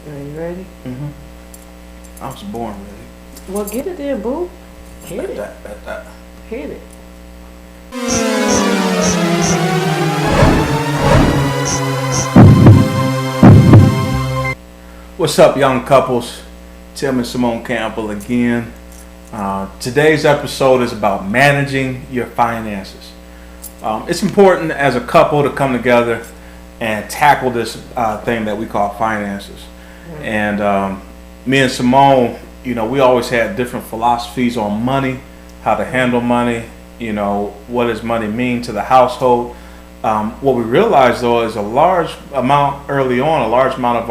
Are you ready? I was born ready. Well, get it then, boo. Hit it. That. Hit it. What's up, young couples? Tim and SeMonne Campbell again. Today's episode is about managing your finances. It's important as a couple to come together and tackle this thing that we call finances. And me and SeMonne, we always had different philosophies on money, how to handle money, what does money mean to the household. What we realized though is a large amount of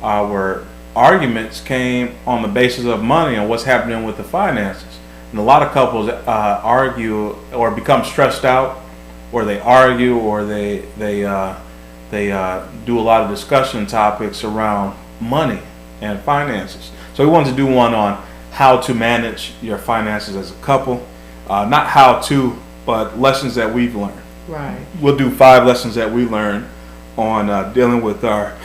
our arguments came on the basis of money and what's happening with the finances. And a lot of couples argue or become stressed out, or they argue, or they do a lot of discussion topics around money and finances. So we wanted to do one on how to manage your finances as a couple. Not how to, but lessons that we've learned. Right. We'll do 5 lessons that we learned on dealing with our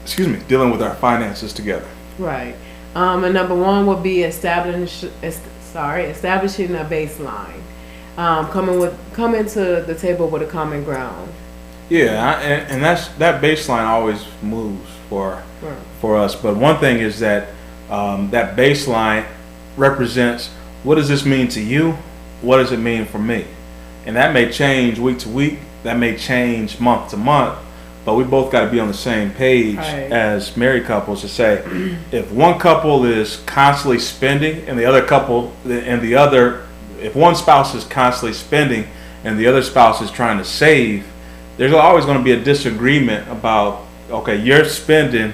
finances together. Right. And number 1 would be establishing a baseline. Coming to the table with a common ground. Yeah, and that baseline always moves for us. But one thing is that that baseline represents, what does this mean to you? What does it mean for me? And that may change week to week. That may change month to month. But we both got to be on the same page as married couples to say, if one couple is constantly spending and if one spouse is constantly spending and the other spouse is trying to save, there's always going to be a disagreement about, okay, you're spending,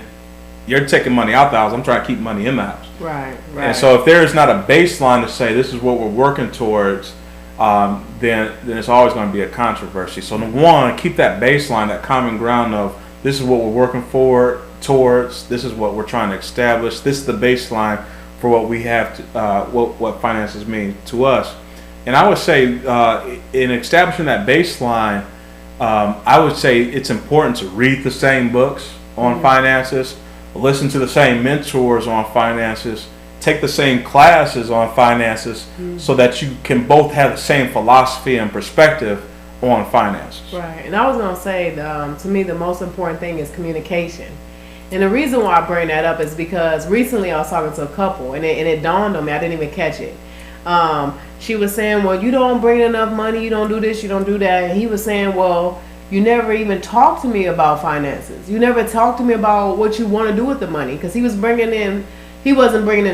you're taking money out the house, I'm trying to keep money in the house. Right. And so if there is not a baseline to say this is what we're working towards, then it's always going to be a controversy. So number 1, keep that baseline, that common ground of this is what we're working towards, this is what we're trying to establish, this is the baseline for what we have to, what finances mean to us. And I would say in establishing that baseline, I would say it's important to read the same books on finances, listen to the same mentors on finances, take the same classes on finances, so that you can both have the same philosophy and perspective on finances. Right. And I was going to say, to me, the most important thing is communication. And the reason why I bring that up is because recently I was talking to a couple, and it dawned on me, I didn't even catch it. She was saying, well, you don't bring enough money, you don't do this, you don't do that. And he was saying, well, you never even talked to me about finances. You never talked to me about what you want to do with the money. Because he wasn't bringing in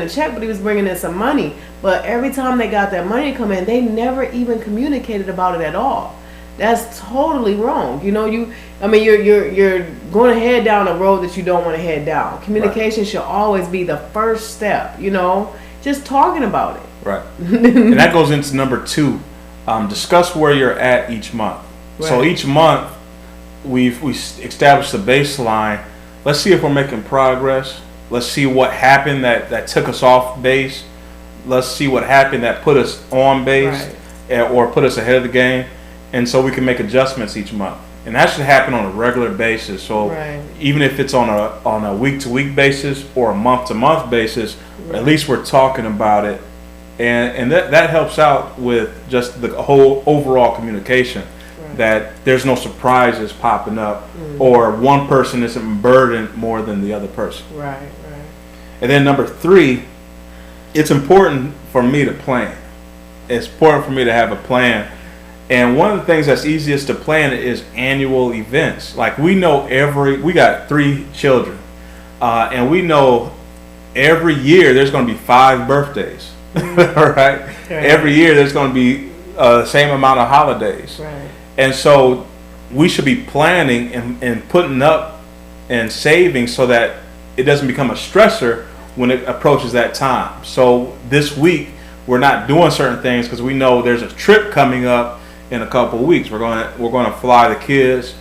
a check, but he was bringing in some money. But every time they got that money to come in, they never even communicated about it at all. That's totally wrong. You're going to head down a road that you don't want to head down. Communication should always be the first step, just talking about it. Right. And that goes into number 2. Discuss where you're at each month. Right. So each month we established the baseline. Let's see if we're making progress. Let's see what happened that took us off base. Let's see what happened that put us on base, or put us ahead of the game. And so we can make adjustments each month. And that should happen on a regular basis. So even if it's on a week-to-week basis or a month-to-month basis, at least we're talking about it. And that helps out with just the whole overall communication, that there's no surprises popping up, or one person isn't burdened more than the other person. Right. And then number 3, it's important for me to plan. It's important for me to have a plan. And one of the things that's easiest to plan is annual events. Like we got 3 children, and we know every year there's going to be 5 birthdays. Right? Every year there's going to be the same amount of holidays. Right. And so we should be planning and putting up and saving so that it doesn't become a stressor when it approaches that time. So this week we're not doing certain things because we know there's a trip coming up in a couple of weeks. We're going to fly the kids.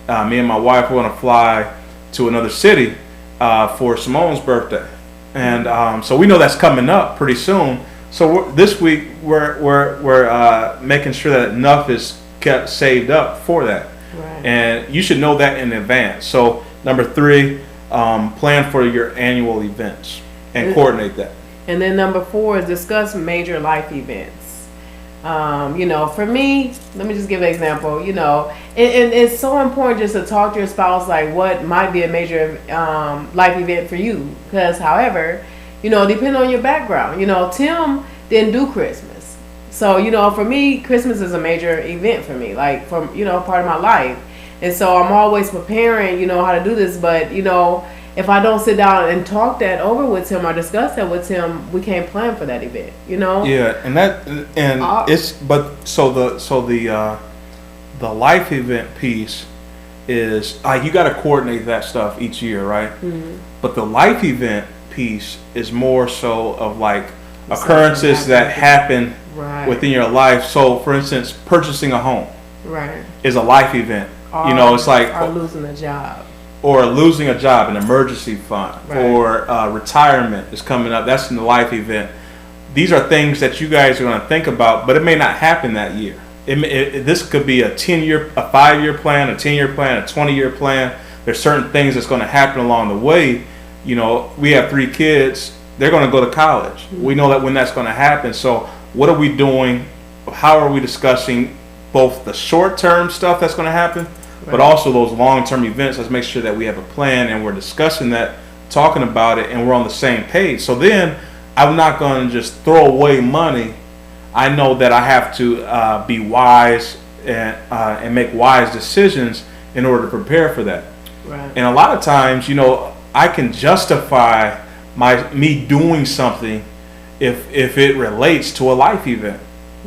Me and my wife are going to fly to another city for SeMonne's birthday, and so we know that's coming up pretty soon. So this week we're making sure that enough is kept saved up for that, and you should know that in advance. So number 3, plan for your annual events and coordinate that. And then number 4 is discuss major life events. For me, let me just give an example. And it's so important just to talk to your spouse, like what might be a major life event for you. Because, however, depending on your background, Tim didn't do Christmas. So, for me, Christmas is a major event for me, like from, part of my life. And so I'm always preparing, how to do this. But, if I don't sit down and talk that over with him or discuss that with him, we can't plan for that event, Yeah, the life event piece is you got to coordinate that stuff each year, right? Mm-hmm. But the life event piece is more so of like occurrences that happen within your life. So, for instance, purchasing a home is a life event. It's like or losing a job. Or losing a job, an emergency fund, or retirement is coming up. That's in the life event. These are things that you guys are going to think about, but it may not happen that year. This could be a 10-year, a 5-year plan, a 10-year plan, a 20-year plan. There's certain things that's going to happen along the way. We have 3 kids. They're going to go to college. Mm-hmm. We know that when that's going to happen. So what are we doing? How are we discussing both the short-term stuff that's going to happen, but also those long-term events? Let's make sure that we have a plan and we're discussing that, talking about it, and we're on the same page. So then I'm not going to just throw away money. I know that I have to be wise and make wise decisions in order to prepare for that. Right. And a lot of times, I can justify me doing something if it relates to a life event.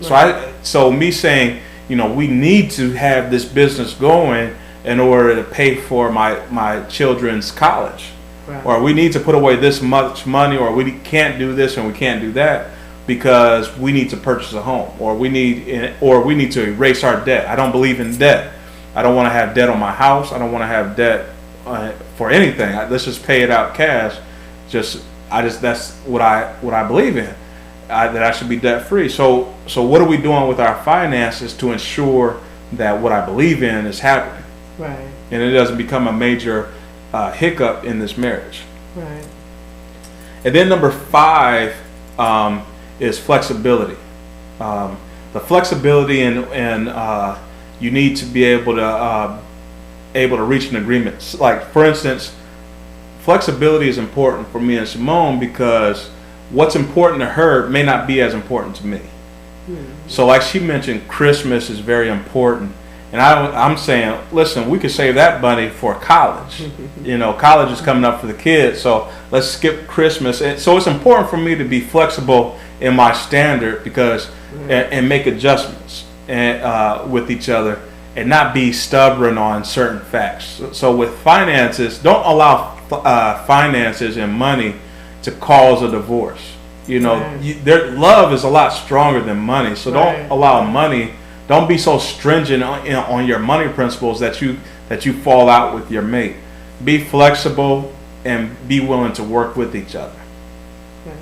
Right. So me saying, we need to have this business going in order to pay for my children's college. Right. Or we need to put away this much money, or we can't do this and we can't do that because we need to purchase a home, or we need to erase our debt. I don't believe in debt. I don't want to have debt on my house. I don't want to have debt for anything. Let's just pay it out cash. That's what I believe in. That I should be debt free. So what are we doing with our finances to ensure that what I believe in is happening? Right. And it doesn't become a major hiccup in this marriage. Right. And then number 5 is flexibility. The flexibility and you need to be able to reach an agreement. Like, for instance, flexibility is important for me and SeMonne because what's important to her may not be as important to me. Mm-hmm. So like she mentioned, Christmas is very important. And I'm saying, listen, we could save that money for college. College is coming up for the kids, so let's skip Christmas. And so it's important for me to be flexible in my standard because and make adjustments with each other and not be stubborn on certain facts. So with finances, don't allow finances and money to cause a divorce. Their love is a lot stronger than money. So don't allow money. Don't be so stringent on your money principles that you fall out with your mate. Be flexible and be willing to work with each other. Right.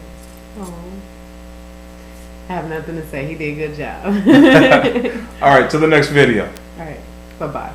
Oh, I have nothing to say. He did a good job. All right, to the next video. All right, bye-bye.